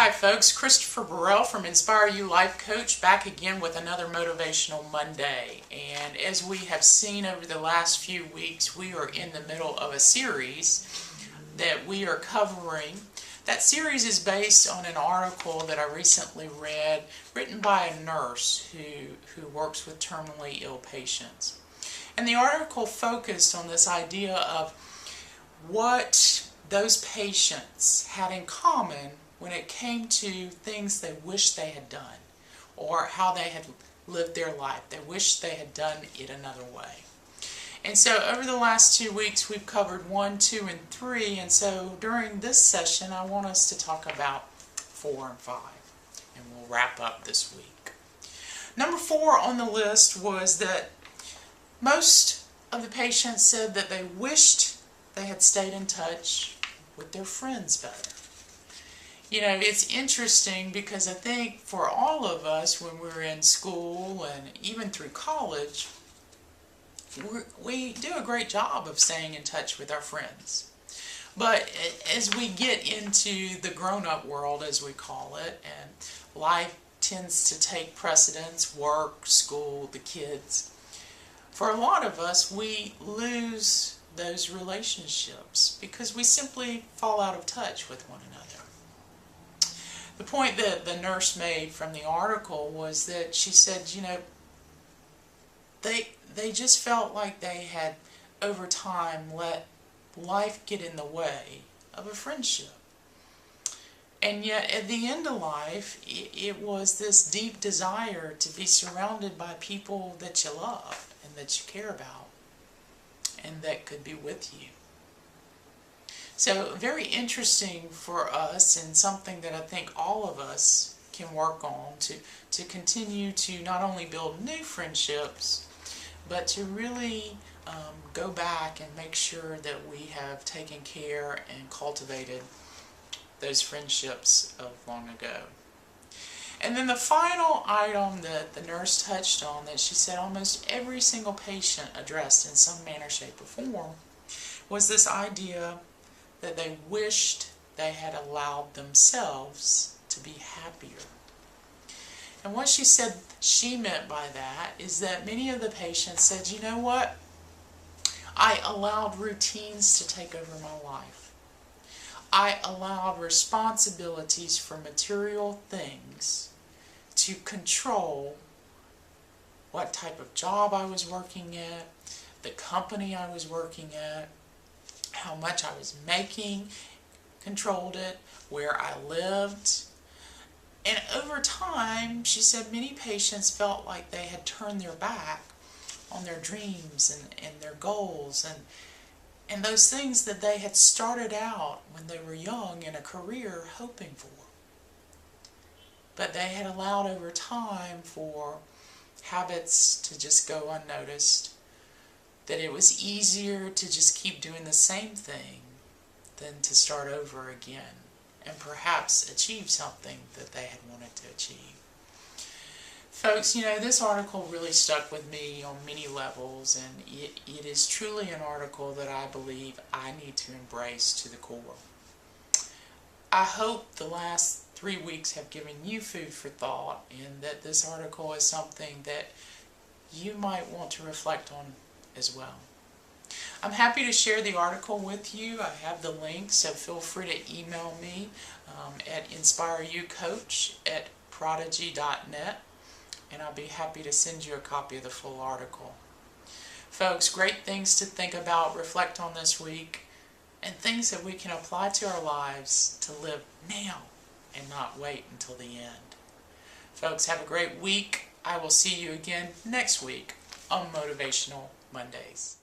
Hi folks, Christopher Burrell from Inspire You Life Coach back again with another Motivational Monday. And as we have seen over the last few weeks, we are in the middle of a series that we are covering. That series is based on an article that I recently read, written by a nurse who works with terminally ill patients. And the article focused on this idea of what those patients had in common when it came to things they wished they had done, or how they had lived their life. They wished they had done it another way. And so over the last 2 weeks we've covered 1, 2, and 3, and so during this session I want us to talk about 4 and 5, and we'll wrap up this week. Number 4 on the list was that most of the patients said that they wished they had stayed in touch with their friends better. You know, it's interesting because I think for all of us when we're in school and even through college, we do a great job of staying in touch with our friends. But as we get into the grown-up world, as we call it, and life tends to take precedence, work, school, the kids, for a lot of us we lose those relationships because we simply fall out of touch with one another. The point that the nurse made from the article was that she said, you know, they just felt like they had over time let life get in the way of a friendship. And yet at the end of life it was this deep desire to be surrounded by people that you love and that you care about and that could be with you. So very interesting for us, and something that I think all of us can work on to continue to not only build new friendships, but to really go back and make sure that we have taken care and cultivated those friendships of long ago. And then the final item that the nurse touched on, that she said almost every single patient addressed in some manner, shape, or form, was this idea that they wished they had allowed themselves to be happier. And what she said she meant by that is that many of the patients said, you know what, I allowed routines to take over my life. I allowed responsibilities for material things to control what type of job I was working at, the company I was working at, how much I was making, controlled it, where I lived. And over time, she said many patients felt like they had turned their back on their dreams and their goals and those things that they had started out when they were young in a career hoping for. But they had allowed over time for habits to just go unnoticed, that it was easier to just keep doing the same thing than to start over again and perhaps achieve something that they had wanted to achieve. Folks, you know, this article really stuck with me on many levels, and it is truly an article that I believe I need to embrace to the core. I hope the last 3 weeks have given you food for thought, and that this article is something that you might want to reflect on as well. I'm happy to share the article with you. I have the link, so feel free to email me at InspireUcoach@prodigy.net, and I'll be happy to send you a copy of the full article. Folks, great things to think about, reflect on this week, and things that we can apply to our lives to live now and not wait until the end. Folks, have a great week. I will see you again next week on Motivational Mondays.